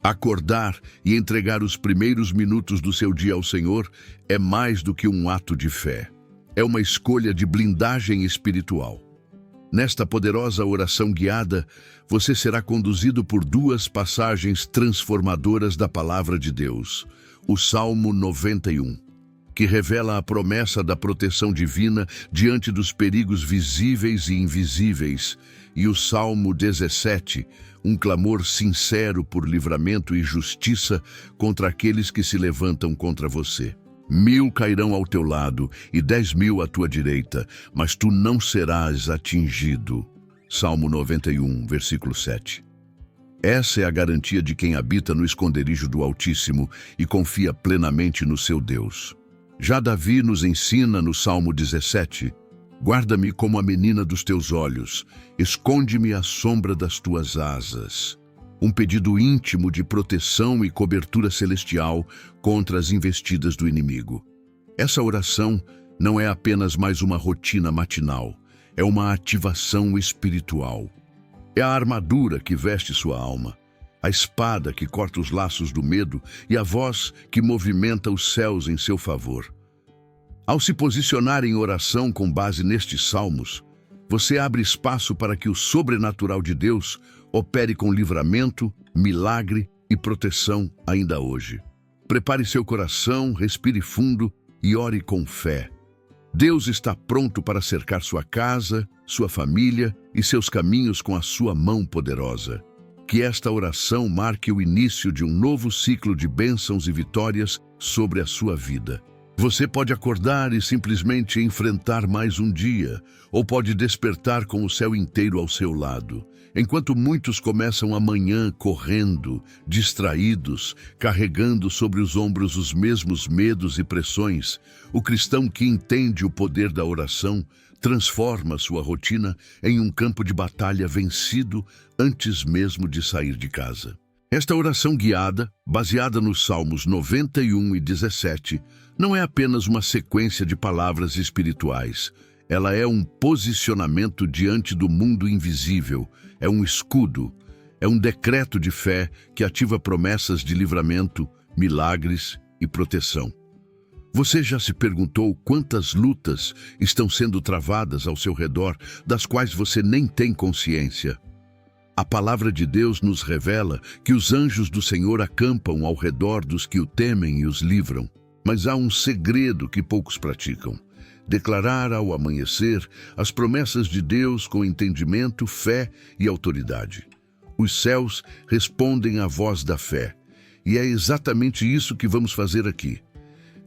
Acordar e entregar os primeiros minutos do seu dia ao Senhor é mais do que um ato de fé. É uma escolha de blindagem espiritual. Nesta poderosa oração guiada, você será conduzido por duas passagens transformadoras da Palavra de Deus. O Salmo 91, que revela a promessa da proteção divina diante dos perigos visíveis e invisíveis, e o Salmo 17, um clamor sincero por livramento e justiça contra aqueles que se levantam contra você. 1000 cairão ao teu lado e 10.000 à tua direita, mas tu não serás atingido. Salmo 91, versículo 7. Essa é a garantia de quem habita no esconderijo do Altíssimo e confia plenamente no seu Deus. Já Davi nos ensina no Salmo 17, guarda-me como a menina dos teus olhos, esconde-me à sombra das tuas asas. Um pedido íntimo de proteção e cobertura celestial contra as investidas do inimigo. Essa oração não é apenas mais uma rotina matinal, é uma ativação espiritual. É a armadura que veste sua alma, a espada que corta os laços do medo e a voz que movimenta os céus em seu favor. Ao se posicionar em oração com base nestes salmos, você abre espaço para que o sobrenatural de Deus opere com livramento, milagre e proteção ainda hoje. Prepare seu coração, respire fundo e ore com fé. Deus está pronto para cercar sua casa, sua família e seus caminhos com a sua mão poderosa. Que esta oração marque o início de um novo ciclo de bênçãos e vitórias sobre a sua vida. Você pode acordar e simplesmente enfrentar mais um dia, ou pode despertar com o céu inteiro ao seu lado. Enquanto muitos começam a manhã correndo, distraídos, carregando sobre os ombros os mesmos medos e pressões, o cristão que entende o poder da oração transforma sua rotina em um campo de batalha vencido antes mesmo de sair de casa. Esta oração guiada, baseada nos Salmos 91 e 17, não é apenas uma sequência de palavras espirituais. Ela é um posicionamento diante do mundo invisível, é um escudo, é um decreto de fé que ativa promessas de livramento, milagres e proteção. Você já se perguntou quantas lutas estão sendo travadas ao seu redor, das quais você nem tem consciência? A palavra de Deus nos revela que os anjos do Senhor acampam ao redor dos que o temem e os livram. Mas há um segredo que poucos praticam: declarar ao amanhecer as promessas de Deus com entendimento, fé e autoridade. Os céus respondem à voz da fé, e é exatamente isso que vamos fazer aqui.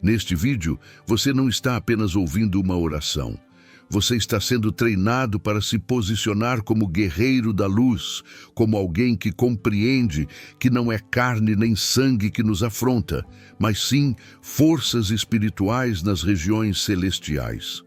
Neste vídeo, você não está apenas ouvindo uma oração. Você está sendo treinado para se posicionar como guerreiro da luz, como alguém que compreende que não é carne nem sangue que nos afronta, mas sim forças espirituais nas regiões celestiais.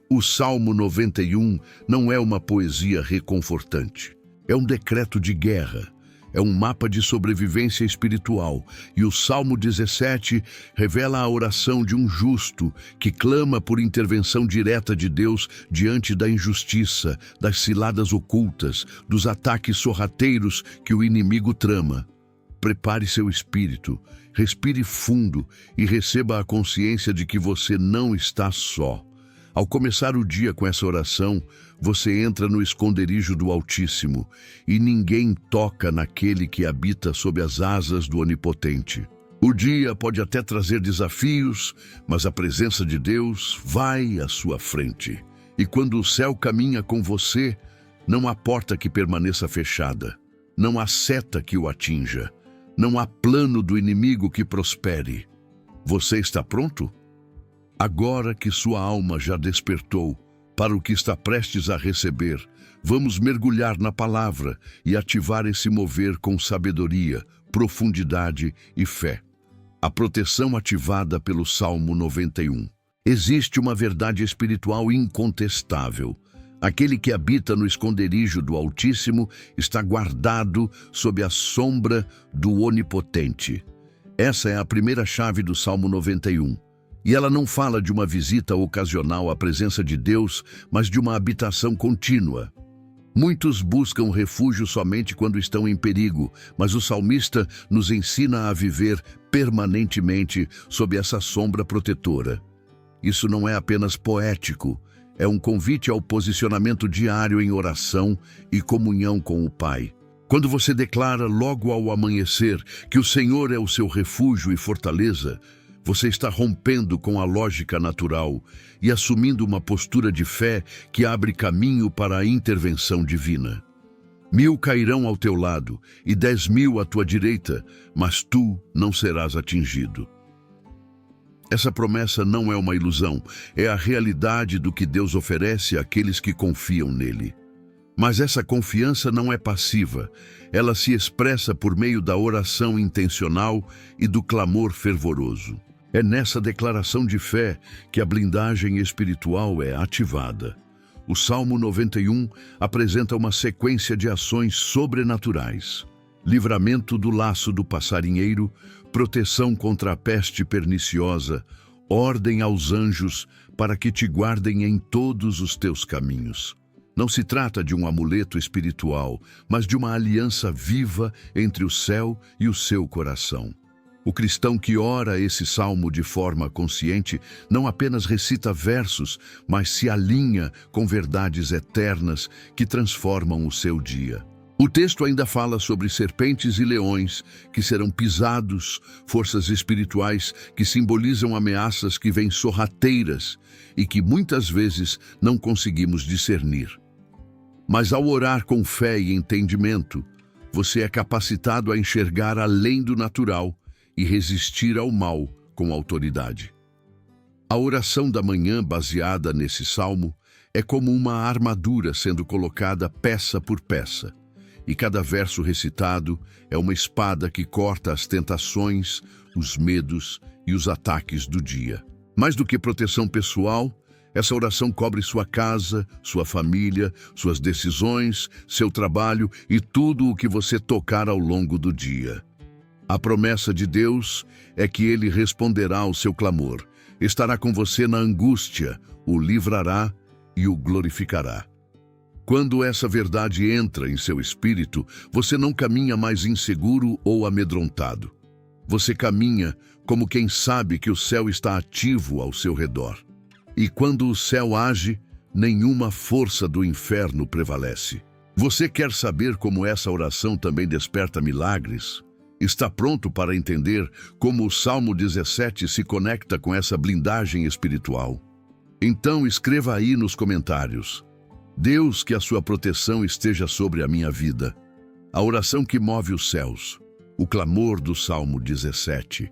O Salmo 91 não é uma poesia reconfortante. É um decreto de guerra. É um mapa de sobrevivência espiritual, e o Salmo 17 revela a oração de um justo que clama por intervenção direta de Deus diante da injustiça, das ciladas ocultas, dos ataques sorrateiros que o inimigo trama. Prepare seu espírito, respire fundo e receba a consciência de que você não está só. Ao começar o dia com essa oração, você entra no esconderijo do Altíssimo e ninguém toca naquele que habita sob as asas do Onipotente. O dia pode até trazer desafios, mas a presença de Deus vai à sua frente. E quando o céu caminha com você, não há porta que permaneça fechada, não há seta que o atinja, não há plano do inimigo que prospere. Você está pronto? Agora que sua alma já despertou para o que está prestes a receber, vamos mergulhar na palavra e ativar esse mover com sabedoria, profundidade e fé. A proteção ativada pelo Salmo 91. Existe uma verdade espiritual incontestável. Aquele que habita no esconderijo do Altíssimo está guardado sob a sombra do Onipotente. Essa é a primeira chave do Salmo 91. E ela não fala de uma visita ocasional à presença de Deus, mas de uma habitação contínua. Muitos buscam refúgio somente quando estão em perigo, mas o salmista nos ensina a viver permanentemente sob essa sombra protetora. Isso não é apenas poético, é um convite ao posicionamento diário em oração e comunhão com o Pai. Quando você declara logo ao amanhecer que o Senhor é o seu refúgio e fortaleza, você está rompendo com a lógica natural e assumindo uma postura de fé que abre caminho para a intervenção divina. 1000 cairão ao teu lado e 10.000 à tua direita, mas tu não serás atingido. Essa promessa não é uma ilusão, é a realidade do que Deus oferece àqueles que confiam nele. Mas essa confiança não é passiva, ela se expressa por meio da oração intencional e do clamor fervoroso. É nessa declaração de fé que a blindagem espiritual é ativada. O Salmo 91 apresenta uma sequência de ações sobrenaturais: livramento do laço do passarinheiro, proteção contra a peste perniciosa, ordem aos anjos para que te guardem em todos os teus caminhos. Não se trata de um amuleto espiritual, mas de uma aliança viva entre o céu e o seu coração. O cristão que ora esse salmo de forma consciente não apenas recita versos, mas se alinha com verdades eternas que transformam o seu dia. O texto ainda fala sobre serpentes e leões que serão pisados, forças espirituais que simbolizam ameaças que vêm sorrateiras e que muitas vezes não conseguimos discernir. Mas ao orar com fé e entendimento, você é capacitado a enxergar além do natural e resistir ao mal com autoridade. A oração da manhã baseada nesse salmo é como uma armadura sendo colocada peça por peça, e cada verso recitado é uma espada que corta as tentações, os medos e os ataques do dia. Mais do que proteção pessoal, essa oração cobre sua casa, sua família, suas decisões, seu trabalho e tudo o que você tocar ao longo do dia. A promessa de Deus é que Ele responderá ao seu clamor, estará com você na angústia, o livrará e o glorificará. Quando essa verdade entra em seu espírito, você não caminha mais inseguro ou amedrontado. Você caminha como quem sabe que o céu está ativo ao seu redor. E quando o céu age, nenhuma força do inferno prevalece. Você quer saber como essa oração também desperta milagres? Está pronto para entender como o Salmo 17 se conecta com essa blindagem espiritual? Então escreva aí nos comentários: Deus, que a sua proteção esteja sobre a minha vida. A oração que move os céus. O clamor do Salmo 17.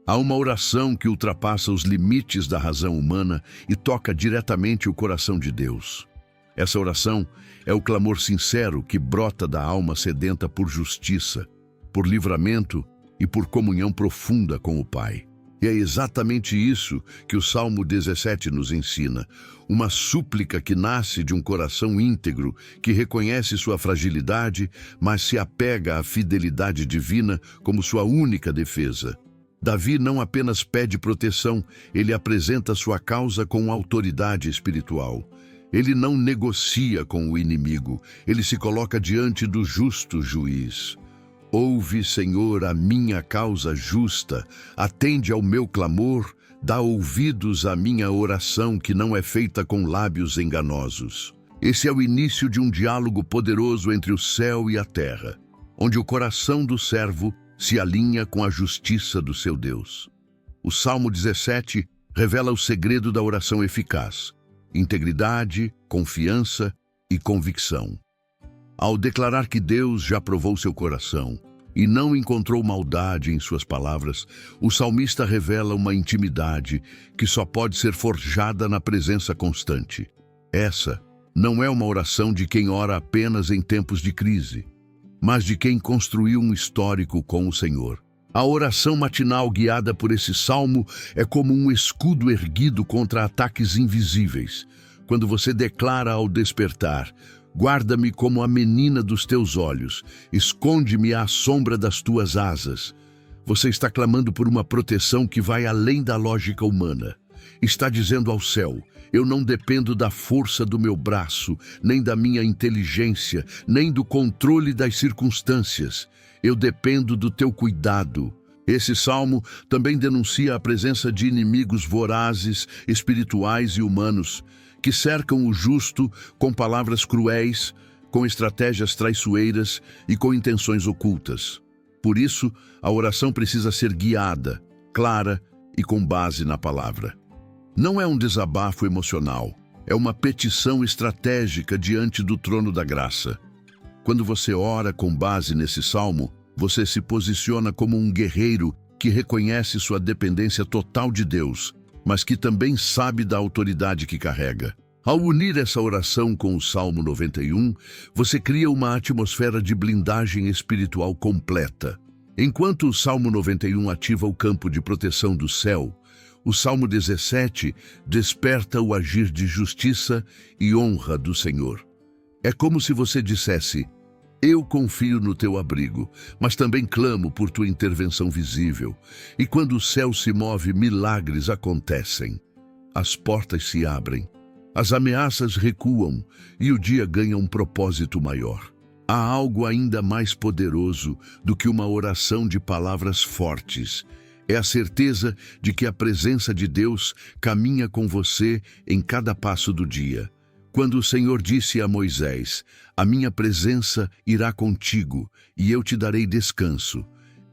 Há uma oração que ultrapassa os limites da razão humana e toca diretamente o coração de Deus. Essa oração é o clamor sincero que brota da alma sedenta por justiça, por livramento e por comunhão profunda com o Pai. E é exatamente isso que o Salmo 17 nos ensina, uma súplica que nasce de um coração íntegro, que reconhece sua fragilidade, mas se apega à fidelidade divina como sua única defesa. Davi não apenas pede proteção, ele apresenta sua causa com autoridade espiritual. Ele não negocia com o inimigo, ele se coloca diante do justo juiz. Ouve, Senhor, a minha causa justa, atende ao meu clamor, dá ouvidos à minha oração que não é feita com lábios enganosos. Esse é o início de um diálogo poderoso entre o céu e a terra, onde o coração do servo se alinha com a justiça do seu Deus. O Salmo 17 revela o segredo da oração eficaz: integridade, confiança e convicção. Ao declarar que Deus já provou seu coração e não encontrou maldade em suas palavras, o salmista revela uma intimidade que só pode ser forjada na presença constante. Essa não é uma oração de quem ora apenas em tempos de crise, mas de quem construiu um histórico com o Senhor. A oração matinal guiada por esse salmo é como um escudo erguido contra ataques invisíveis. Quando você declara ao despertar: guarda-me como a menina dos teus olhos, esconde-me à sombra das tuas asas. Você está clamando por uma proteção que vai além da lógica humana. Está dizendo ao céu: eu não dependo da força do meu braço, nem da minha inteligência, nem do controle das circunstâncias. Eu dependo do teu cuidado. Esse salmo também denuncia a presença de inimigos vorazes, espirituais e humanos, que cercam o justo com palavras cruéis, com estratégias traiçoeiras e com intenções ocultas. Por isso, a oração precisa ser guiada, clara e com base na palavra. Não é um desabafo emocional, é uma petição estratégica diante do trono da graça. Quando você ora com base nesse salmo, você se posiciona como um guerreiro que reconhece sua dependência total de Deus, mas que também sabe da autoridade que carrega. Ao unir essa oração com o Salmo 91, você cria uma atmosfera de blindagem espiritual completa. Enquanto o Salmo 91 ativa o campo de proteção do céu, o Salmo 17 desperta o agir de justiça e honra do Senhor. É como se você dissesse: eu confio no teu abrigo, mas também clamo por tua intervenção visível. E quando o céu se move, milagres acontecem. As portas se abrem, as ameaças recuam e o dia ganha um propósito maior. Há algo ainda mais poderoso do que uma oração de palavras fortes. É a certeza de que a presença de Deus caminha com você em cada passo do dia. Quando o Senhor disse a Moisés: a minha presença irá contigo e eu te darei descanso,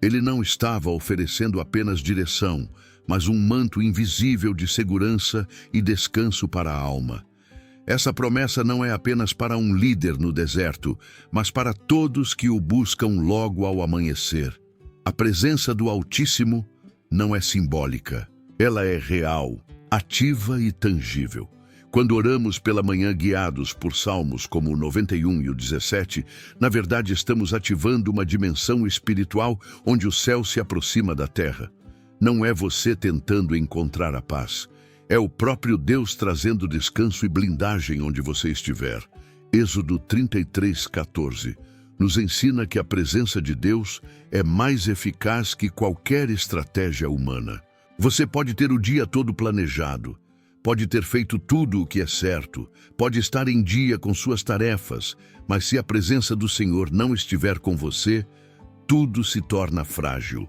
ele não estava oferecendo apenas direção, mas um manto invisível de segurança e descanso para a alma. Essa promessa não é apenas para um líder no deserto, mas para todos que o buscam logo ao amanhecer. A presença do Altíssimo não é simbólica, ela é real, ativa e tangível. Quando oramos pela manhã guiados por salmos como o 91 e o 17, na verdade estamos ativando uma dimensão espiritual onde o céu se aproxima da terra. Não é você tentando encontrar a paz, é o próprio Deus trazendo descanso e blindagem onde você estiver. Êxodo 33:14 nos ensina que a presença de Deus é mais eficaz que qualquer estratégia humana. Você pode ter o dia todo planejado, pode ter feito tudo o que é certo, pode estar em dia com suas tarefas, mas se a presença do Senhor não estiver com você, tudo se torna frágil.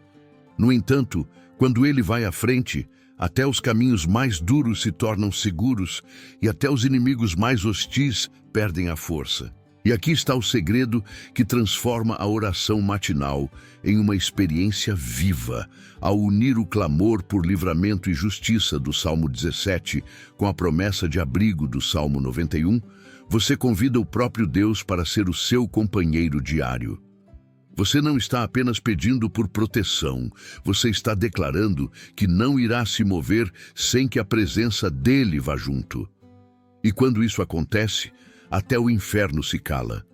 No entanto, quando Ele vai à frente, até os caminhos mais duros se tornam seguros e até os inimigos mais hostis perdem a força. E aqui está o segredo que transforma a oração matinal em uma experiência viva. Ao unir o clamor por livramento e justiça do Salmo 17 com a promessa de abrigo do Salmo 91, você convida o próprio Deus para ser o seu companheiro diário. Você não está apenas pedindo por proteção, você está declarando que não irá se mover sem que a presença dele vá junto. E quando isso acontece, até o inferno se cala,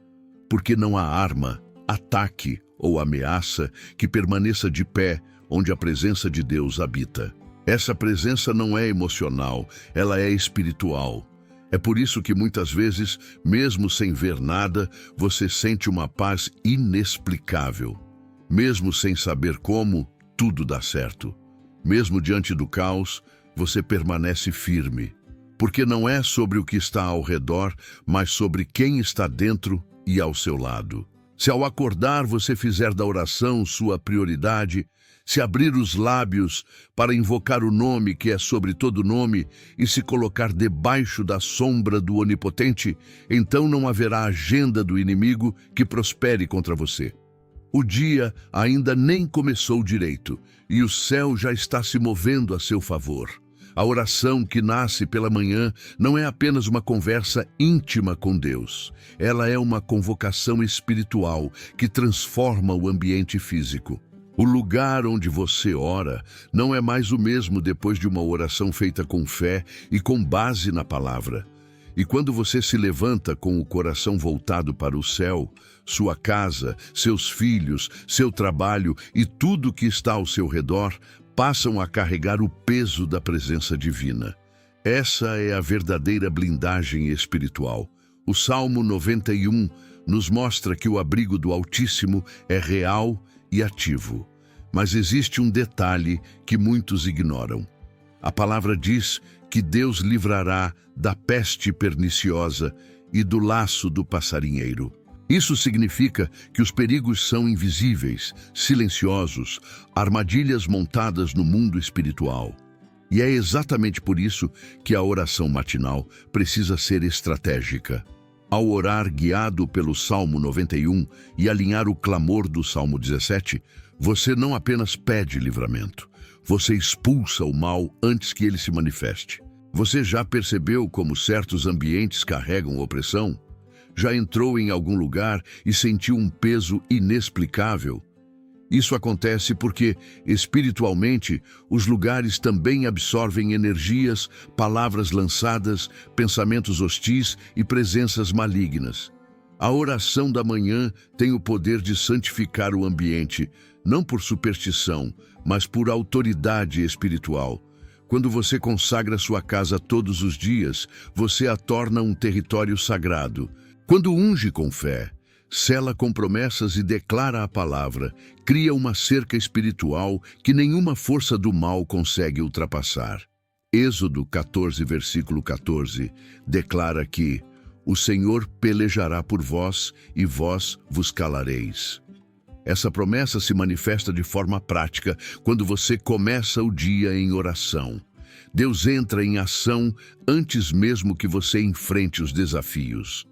porque não há arma, ataque ou ameaça que permaneça de pé onde a presença de Deus habita. Essa presença não é emocional, ela é espiritual. É por isso que muitas vezes, mesmo sem ver nada, você sente uma paz inexplicável. Mesmo sem saber como, tudo dá certo. Mesmo diante do caos, você permanece firme. Porque não é sobre o que está ao redor, mas sobre quem está dentro e ao seu lado. Se ao acordar você fizer da oração sua prioridade, se abrir os lábios para invocar o nome que é sobre todo nome e se colocar debaixo da sombra do Onipotente, então não haverá agenda do inimigo que prospere contra você. O dia ainda nem começou direito e o céu já está se movendo a seu favor. A oração que nasce pela manhã não é apenas uma conversa íntima com Deus. Ela é uma convocação espiritual que transforma o ambiente físico. O lugar onde você ora não é mais o mesmo depois de uma oração feita com fé e com base na palavra. E quando você se levanta com o coração voltado para o céu, sua casa, seus filhos, seu trabalho e tudo que está ao seu redor passam a carregar o peso da presença divina. Essa é a verdadeira blindagem espiritual. O Salmo 91 nos mostra que o abrigo do Altíssimo é real e ativo. Mas existe um detalhe que muitos ignoram. A palavra diz que Deus livrará da peste perniciosa e do laço do passarinheiro. Isso significa que os perigos são invisíveis, silenciosos, armadilhas montadas no mundo espiritual. E é exatamente por isso que a oração matinal precisa ser estratégica. Ao orar guiado pelo Salmo 91 e alinhar o clamor do Salmo 17, você não apenas pede livramento, você expulsa o mal antes que ele se manifeste. Você já percebeu como certos ambientes carregam opressão? Já entrou em algum lugar e sentiu um peso inexplicável? Isso acontece porque, espiritualmente, os lugares também absorvem energias, palavras lançadas, pensamentos hostis e presenças malignas. A oração da manhã tem o poder de santificar o ambiente, não por superstição, mas por autoridade espiritual. Quando você consagra sua casa todos os dias, você a torna um território sagrado. Quando unge com fé, sela com promessas e declara a palavra, cria uma cerca espiritual que nenhuma força do mal consegue ultrapassar. Êxodo 14, versículo 14, declara que o Senhor pelejará por vós e vós vos calareis. Essa promessa se manifesta de forma prática quando você começa o dia em oração. Deus entra em ação antes mesmo que você enfrente os desafios.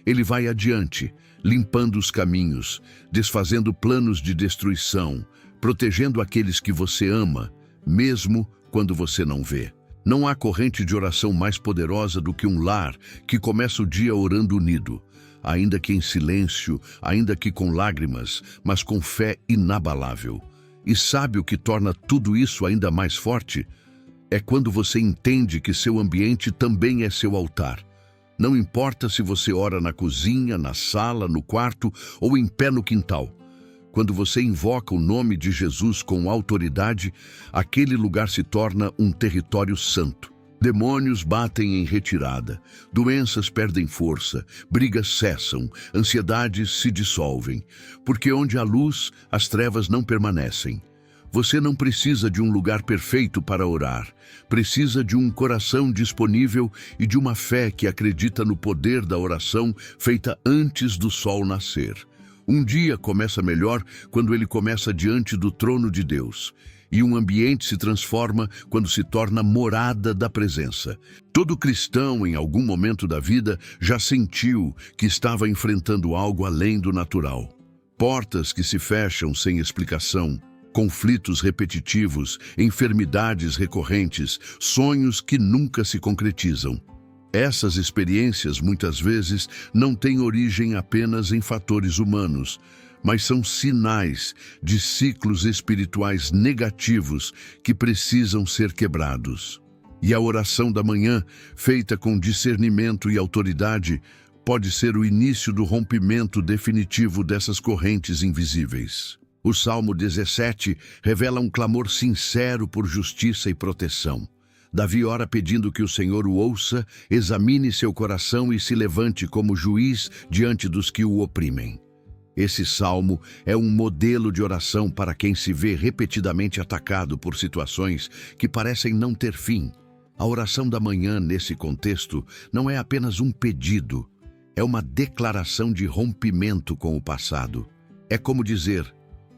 Ele vai adiante, limpando os caminhos, desfazendo planos de destruição, protegendo aqueles que você ama, mesmo quando você não vê. Não há corrente de oração mais poderosa do que um lar que começa o dia orando unido, ainda que em silêncio, ainda que com lágrimas, mas com fé inabalável. E sabe o que torna tudo isso ainda mais forte? É quando você entende que seu ambiente também é seu altar. Não importa se você ora na cozinha, na sala, no quarto ou em pé no quintal. Quando você invoca o nome de Jesus com autoridade, aquele lugar se torna um território santo. Demônios batem em retirada, doenças perdem força, brigas cessam, ansiedades se dissolvem, porque onde há luz, as trevas não permanecem. Você não precisa de um lugar perfeito para orar, precisa de um coração disponível e de uma fé que acredita no poder da oração feita antes do sol nascer. Um dia começa melhor quando ele começa diante do trono de Deus. E um ambiente se transforma quando se torna morada da presença. Todo cristão, em algum momento da vida, já sentiu que estava enfrentando algo além do natural. Portas que se fecham sem explicação, conflitos repetitivos, enfermidades recorrentes, sonhos que nunca se concretizam. Essas experiências, muitas vezes, não têm origem apenas em fatores humanos, mas são sinais de ciclos espirituais negativos que precisam ser quebrados. E a oração da manhã, feita com discernimento e autoridade, pode ser o início do rompimento definitivo dessas correntes invisíveis. O Salmo 17 revela um clamor sincero por justiça e proteção. Davi ora pedindo que o Senhor o ouça, examine seu coração e se levante como juiz diante dos que o oprimem. Esse salmo é um modelo de oração para quem se vê repetidamente atacado por situações que parecem não ter fim. A oração da manhã, nesse contexto, não é apenas um pedido, é uma declaração de rompimento com o passado. É como dizer: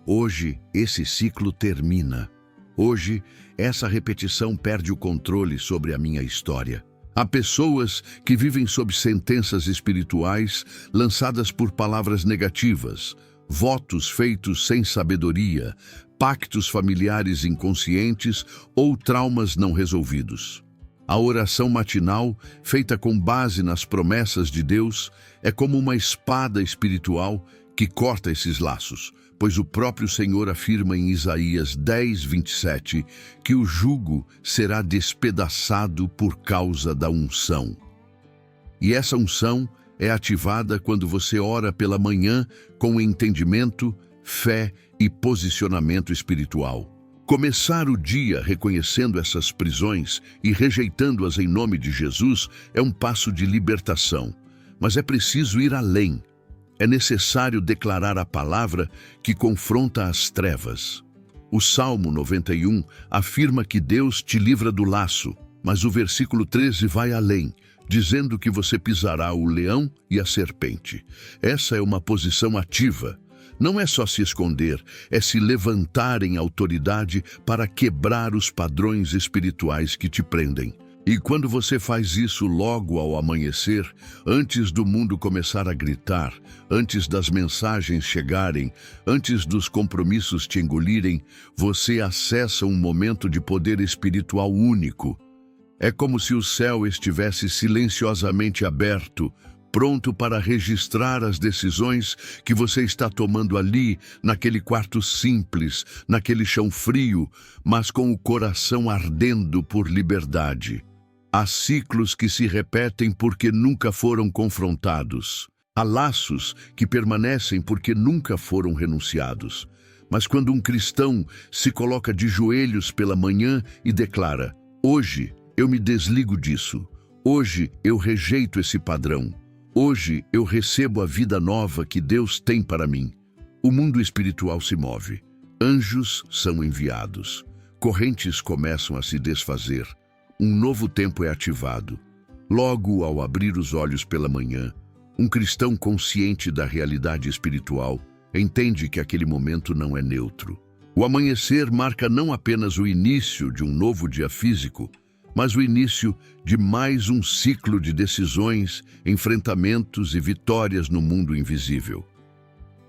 hoje esse ciclo termina. Hoje, essa repetição perde o controle sobre a minha história. Há pessoas que vivem sob sentenças espirituais lançadas por palavras negativas, votos feitos sem sabedoria, pactos familiares inconscientes ou traumas não resolvidos. A oração matinal, feita com base nas promessas de Deus, é como uma espada espiritual que corta esses laços, pois o próprio Senhor afirma em Isaías 10, 27, que o jugo será despedaçado por causa da unção. E essa unção é ativada quando você ora pela manhã com entendimento, fé e posicionamento espiritual. Começar o dia reconhecendo essas prisões e rejeitando-as em nome de Jesus é um passo de libertação, mas é preciso ir além. É necessário declarar a palavra que confronta as trevas. O Salmo 91 afirma que Deus te livra do laço, mas o versículo 13 vai além, dizendo que você pisará o leão e a serpente. Essa é uma posição ativa. Não é só se esconder, é se levantar em autoridade para quebrar os padrões espirituais que te prendem. E quando você faz isso logo ao amanhecer, antes do mundo começar a gritar, antes das mensagens chegarem, antes dos compromissos te engolirem, você acessa um momento de poder espiritual único. É como se o céu estivesse silenciosamente aberto, pronto para registrar as decisões que você está tomando ali, naquele quarto simples, naquele chão frio, mas com o coração ardendo por liberdade. Há ciclos que se repetem porque nunca foram confrontados. Há laços que permanecem porque nunca foram renunciados. Mas quando um cristão se coloca de joelhos pela manhã e declara: hoje eu me desligo disso, hoje eu rejeito esse padrão, hoje eu recebo a vida nova que Deus tem para mim, o mundo espiritual se move, anjos são enviados, correntes começam a se desfazer, um novo tempo é ativado. Logo ao abrir os olhos pela manhã, um cristão consciente da realidade espiritual entende que aquele momento não é neutro. O amanhecer marca não apenas o início de um novo dia físico, mas o início de mais um ciclo de decisões, enfrentamentos e vitórias no mundo invisível.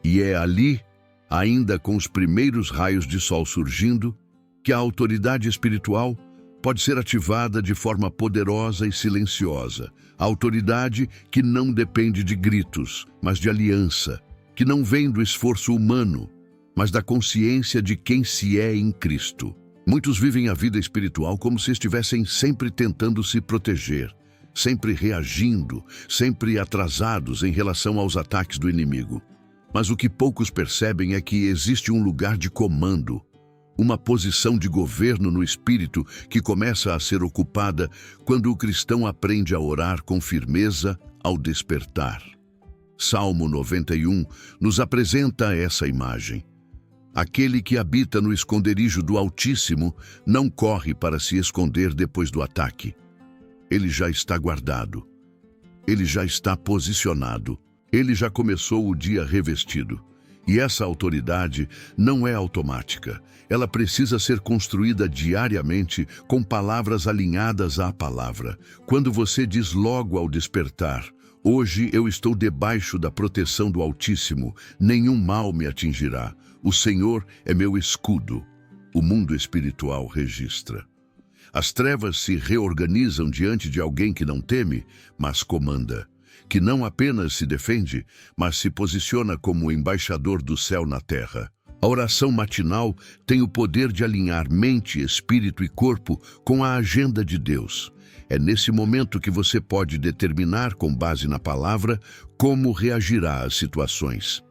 E é ali, ainda com os primeiros raios de sol surgindo, que a autoridade espiritual pode ser ativada de forma poderosa e silenciosa. A autoridade que não depende de gritos, mas de aliança, que não vem do esforço humano, mas da consciência de quem se é em Cristo. Muitos vivem a vida espiritual como se estivessem sempre tentando se proteger, sempre reagindo, sempre atrasados em relação aos ataques do inimigo. Mas o que poucos percebem é que existe um lugar de comando, uma posição de governo no espírito que começa a ser ocupada quando o cristão aprende a orar com firmeza ao despertar. Salmo 91 nos apresenta essa imagem. Aquele que habita no esconderijo do Altíssimo não corre para se esconder depois do ataque. Ele já está guardado. Ele já está posicionado. Ele já começou o dia revestido. E essa autoridade não é automática. Ela precisa ser construída diariamente com palavras alinhadas à palavra. Quando você diz logo ao despertar: hoje eu estou debaixo da proteção do Altíssimo, nenhum mal me atingirá. O Senhor é meu escudo. O mundo espiritual registra. As trevas se reorganizam diante de alguém que não teme, mas comanda, que não apenas se defende, mas se posiciona como embaixador do céu na terra. A oração matinal tem o poder de alinhar mente, espírito e corpo com a agenda de Deus. É nesse momento que você pode determinar, com base na palavra, como reagirá às situações.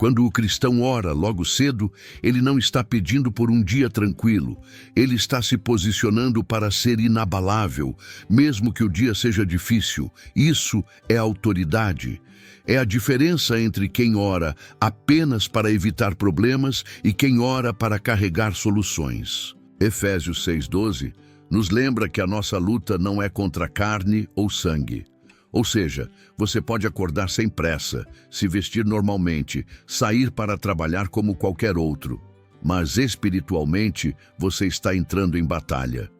Quando o cristão ora logo cedo, ele não está pedindo por um dia tranquilo. Ele está se posicionando para ser inabalável, mesmo que o dia seja difícil. Isso é autoridade. É a diferença entre quem ora apenas para evitar problemas e quem ora para carregar soluções. Efésios 6:12 nos lembra que a nossa luta não é contra carne ou sangue. Ou seja, você pode acordar sem pressa, se vestir normalmente, sair para trabalhar como qualquer outro, mas espiritualmente você está entrando em batalha.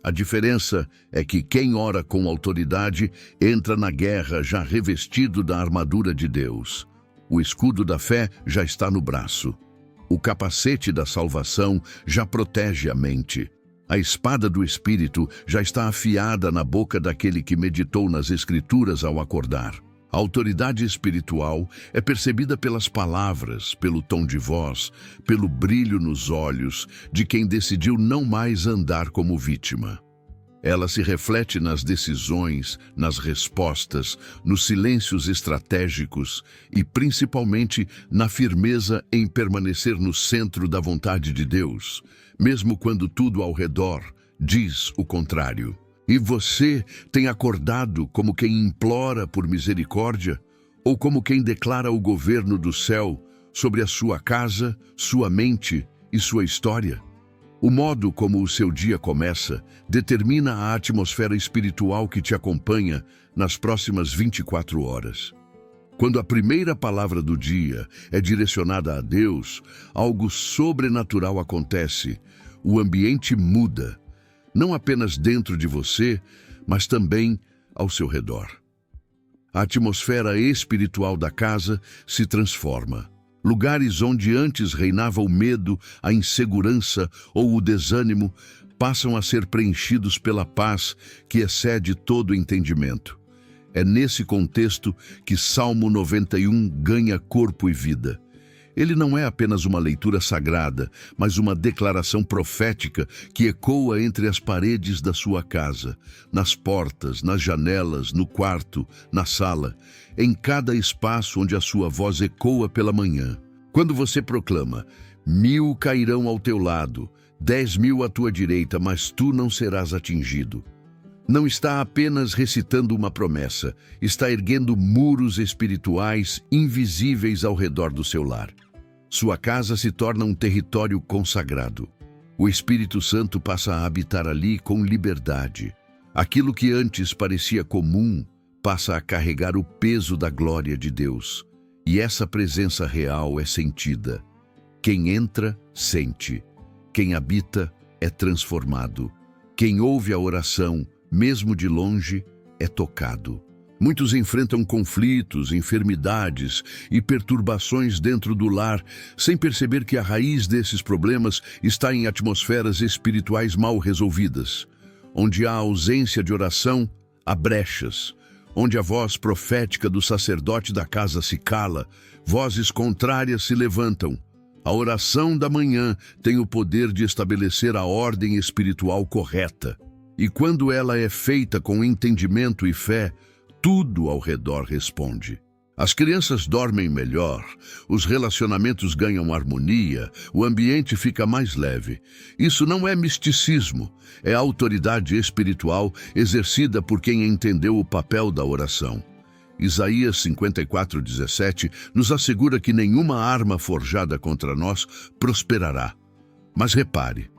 A diferença é que quem ora com autoridade entra na guerra já revestido da armadura de Deus. O escudo da fé já está no braço. O capacete da salvação já protege a mente. A espada do Espírito já está afiada na boca daquele que meditou nas Escrituras ao acordar. A autoridade espiritual é percebida pelas palavras, pelo tom de voz, pelo brilho nos olhos de quem decidiu não mais andar como vítima. Ela se reflete nas decisões, nas respostas, nos silêncios estratégicos e, principalmente, na firmeza em permanecer no centro da vontade de Deus, mesmo quando tudo ao redor diz o contrário. E você tem acordado como quem implora por misericórdia ou como quem declara o governo do céu sobre a sua casa, sua mente e sua história? O modo como o seu dia começa determina a atmosfera espiritual que te acompanha nas próximas 24 horas. Quando a primeira palavra do dia é direcionada a Deus, algo sobrenatural acontece. O ambiente muda, não apenas dentro de você, mas também ao seu redor. A atmosfera espiritual da casa se transforma. Lugares onde antes reinava o medo, a insegurança ou o desânimo passam a ser preenchidos pela paz que excede todo entendimento. É nesse contexto que Salmo 91 ganha corpo e vida. Ele não é apenas uma leitura sagrada, mas uma declaração profética que ecoa entre as paredes da sua casa, nas portas, nas janelas, no quarto, na sala, em cada espaço onde a sua voz ecoa pela manhã. Quando você proclama: 1000 cairão ao teu lado, 10.000 à tua direita, mas tu não serás atingido. Não está apenas recitando uma promessa, está erguendo muros espirituais invisíveis ao redor do seu lar. Sua casa se torna um território consagrado. O Espírito Santo passa a habitar ali com liberdade. Aquilo que antes parecia comum passa a carregar o peso da glória de Deus. E essa presença real é sentida. Quem entra, sente. Quem habita, é transformado. Quem ouve a oração, mesmo de longe, é tocado. Muitos enfrentam conflitos, enfermidades e perturbações dentro do lar, sem perceber que a raiz desses problemas está em atmosferas espirituais mal resolvidas. Onde há ausência de oração, há brechas. Onde a voz profética do sacerdote da casa se cala, vozes contrárias se levantam. A oração da manhã tem o poder de estabelecer a ordem espiritual correta. E quando ela é feita com entendimento e fé, tudo ao redor responde. As crianças dormem melhor, os relacionamentos ganham harmonia, o ambiente fica mais leve. Isso não é misticismo, é autoridade espiritual exercida por quem entendeu o papel da oração. Isaías 54:17 nos assegura que nenhuma arma forjada contra nós prosperará. Mas repare,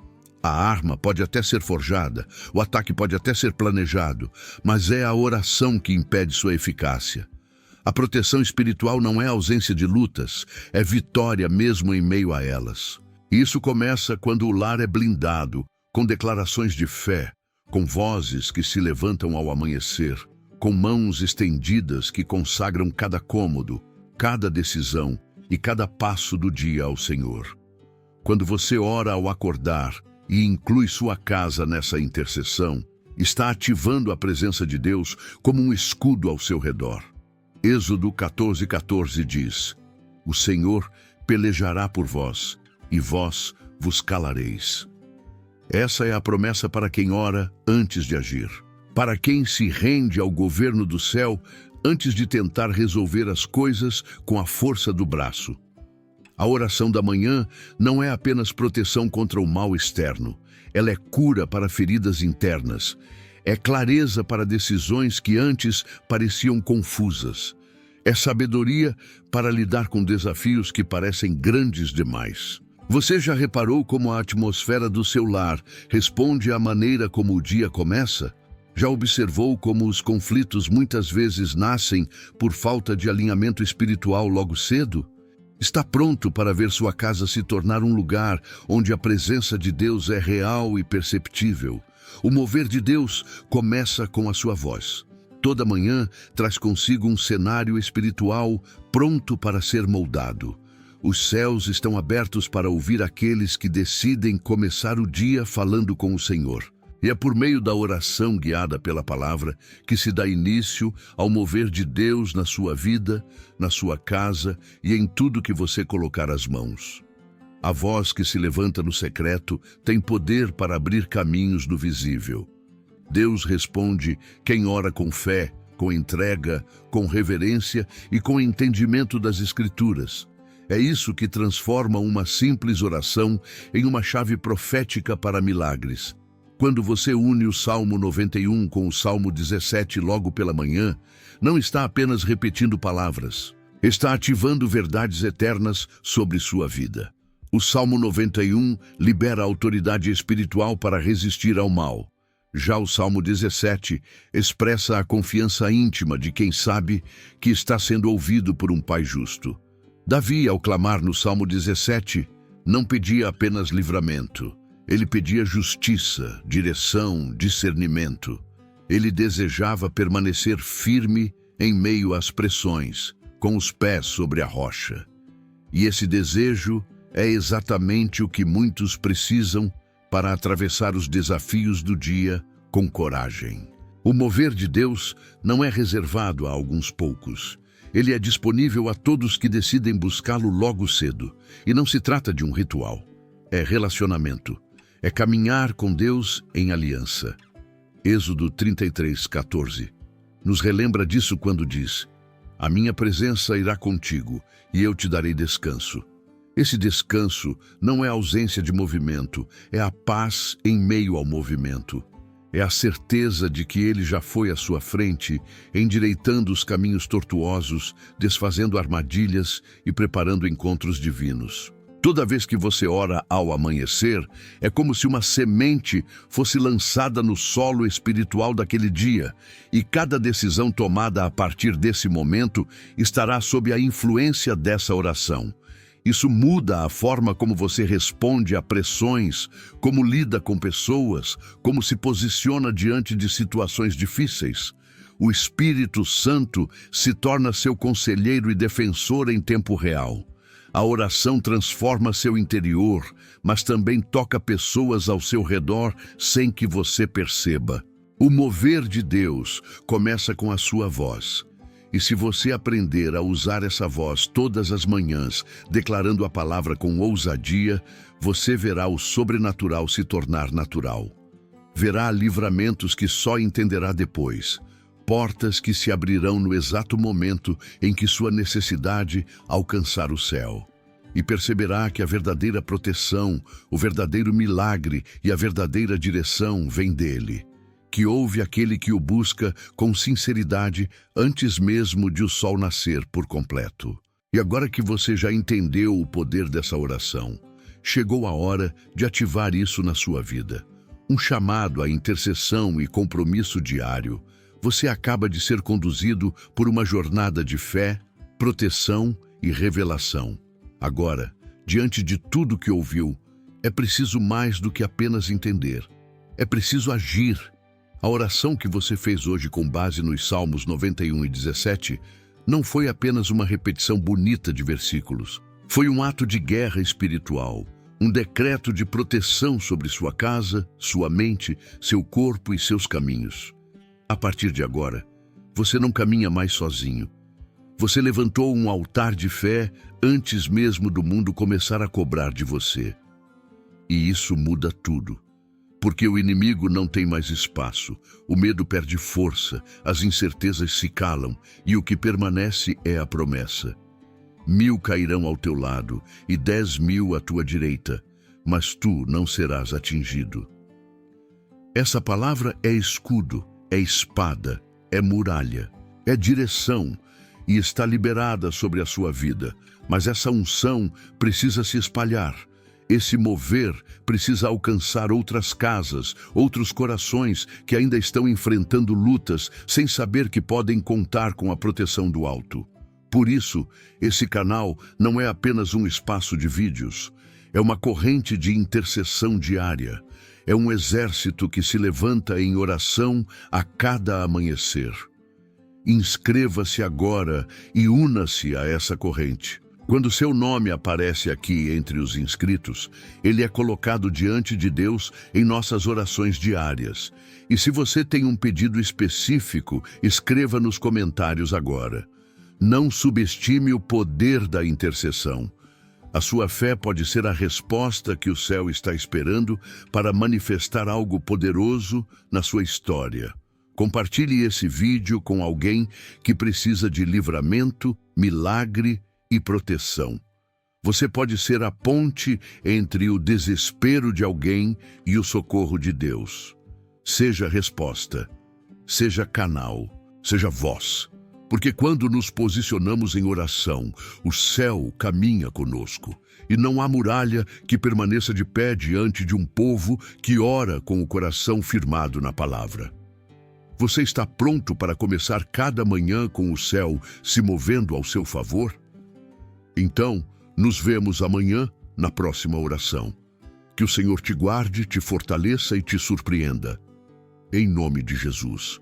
a arma pode até ser forjada, o ataque pode até ser planejado, mas é a oração que impede sua eficácia. A proteção espiritual não é ausência de lutas, é vitória mesmo em meio a elas. Isso começa quando o lar é blindado, com declarações de fé, com vozes que se levantam ao amanhecer, com mãos estendidas que consagram cada cômodo, cada decisão e cada passo do dia ao Senhor. Quando você ora ao acordar e inclui sua casa nessa intercessão, está ativando a presença de Deus como um escudo ao seu redor. Êxodo 14:14 diz: O Senhor pelejará por vós, e vós vos calareis. Essa é a promessa para quem ora antes de agir, para quem se rende ao governo do céu antes de tentar resolver as coisas com a força do braço. A oração da manhã não é apenas proteção contra o mal externo, ela é cura para feridas internas. É clareza para decisões que antes pareciam confusas. É sabedoria para lidar com desafios que parecem grandes demais. Você já reparou como a atmosfera do seu lar responde à maneira como o dia começa? Já observou como os conflitos muitas vezes nascem por falta de alinhamento espiritual logo cedo? Está pronto para ver sua casa se tornar um lugar onde a presença de Deus é real e perceptível. O mover de Deus começa com a sua voz. Toda manhã traz consigo um cenário espiritual pronto para ser moldado. Os céus estão abertos para ouvir aqueles que decidem começar o dia falando com o Senhor. E é por meio da oração guiada pela palavra que se dá início ao mover de Deus na sua vida, na sua casa e em tudo que você colocar as mãos. A voz que se levanta no secreto tem poder para abrir caminhos no visível. Deus responde quem ora com fé, com entrega, com reverência e com entendimento das Escrituras. É isso que transforma uma simples oração em uma chave profética para milagres. Quando você une o Salmo 91 com o Salmo 17 logo pela manhã, não está apenas repetindo palavras, está ativando verdades eternas sobre sua vida. O Salmo 91 libera a autoridade espiritual para resistir ao mal. Já o Salmo 17 expressa a confiança íntima de quem sabe que está sendo ouvido por um Pai justo. Davi, ao clamar no Salmo 17, não pedia apenas livramento. Ele pedia justiça, direção, discernimento. Ele desejava permanecer firme em meio às pressões, com os pés sobre a rocha. E esse desejo é exatamente o que muitos precisam para atravessar os desafios do dia com coragem. O mover de Deus não é reservado a alguns poucos. Ele é disponível a todos que decidem buscá-lo logo cedo. E não se trata de um ritual. É relacionamento. É caminhar com Deus em aliança. Êxodo 33:14 nos relembra disso quando diz: "A minha presença irá contigo, e eu te darei descanso." Esse descanso não é ausência de movimento, é a paz em meio ao movimento. É a certeza de que Ele já foi à sua frente, endireitando os caminhos tortuosos, desfazendo armadilhas e preparando encontros divinos. Toda vez que você ora ao amanhecer, é como se uma semente fosse lançada no solo espiritual daquele dia, e cada decisão tomada a partir desse momento estará sob a influência dessa oração. Isso muda a forma como você responde a pressões, como lida com pessoas, como se posiciona diante de situações difíceis. O Espírito Santo se torna seu conselheiro e defensor em tempo real. A oração transforma seu interior, mas também toca pessoas ao seu redor sem que você perceba. O mover de Deus começa com a sua voz. E se você aprender a usar essa voz todas as manhãs, declarando a palavra com ousadia, você verá o sobrenatural se tornar natural. Verá livramentos que só entenderá depois. Portas que se abrirão no exato momento em que sua necessidade alcançar o céu. E perceberá que a verdadeira proteção, o verdadeiro milagre e a verdadeira direção vem dele. Que ouve aquele que o busca com sinceridade antes mesmo de o sol nascer por completo. E agora que você já entendeu o poder dessa oração, chegou a hora de ativar isso na sua vida. Um chamado à intercessão e compromisso diário. Você acaba de ser conduzido por uma jornada de fé, proteção e revelação. Agora, diante de tudo que ouviu, é preciso mais do que apenas entender. É preciso agir. A oração que você fez hoje com base nos Salmos 91 e 17 não foi apenas uma repetição bonita de versículos. Foi um ato de guerra espiritual, um decreto de proteção sobre sua casa, sua mente, seu corpo e seus caminhos. A partir de agora, você não caminha mais sozinho. Você levantou um altar de fé antes mesmo do mundo começar a cobrar de você. E isso muda tudo. Porque o inimigo não tem mais espaço, o medo perde força, as incertezas se calam e o que permanece é a promessa. 1000 cairão ao teu lado e 10.000 à tua direita, mas tu não serás atingido. Essa palavra é escudo, é espada, é muralha, é direção e está liberada sobre a sua vida, mas essa unção precisa se espalhar. Esse mover precisa alcançar outras casas, outros corações que ainda estão enfrentando lutas sem saber que podem contar com a proteção do alto. Por isso, esse canal não é apenas um espaço de vídeos, é uma corrente de intercessão diária. É um exército que se levanta em oração a cada amanhecer. Inscreva-se agora e una-se a essa corrente. Quando seu nome aparece aqui entre os inscritos, ele é colocado diante de Deus em nossas orações diárias. E se você tem um pedido específico, escreva nos comentários agora. Não subestime o poder da intercessão. A sua fé pode ser a resposta que o céu está esperando para manifestar algo poderoso na sua história. Compartilhe esse vídeo com alguém que precisa de livramento, milagre e proteção. Você pode ser a ponte entre o desespero de alguém e o socorro de Deus. Seja resposta, seja canal, seja voz. Porque quando nos posicionamos em oração, o céu caminha conosco, e não há muralha que permaneça de pé diante de um povo que ora com o coração firmado na palavra. Você está pronto para começar cada manhã com o céu se movendo ao seu favor? Então, nos vemos amanhã na próxima oração. Que o Senhor te guarde, te fortaleça e te surpreenda. Em nome de Jesus.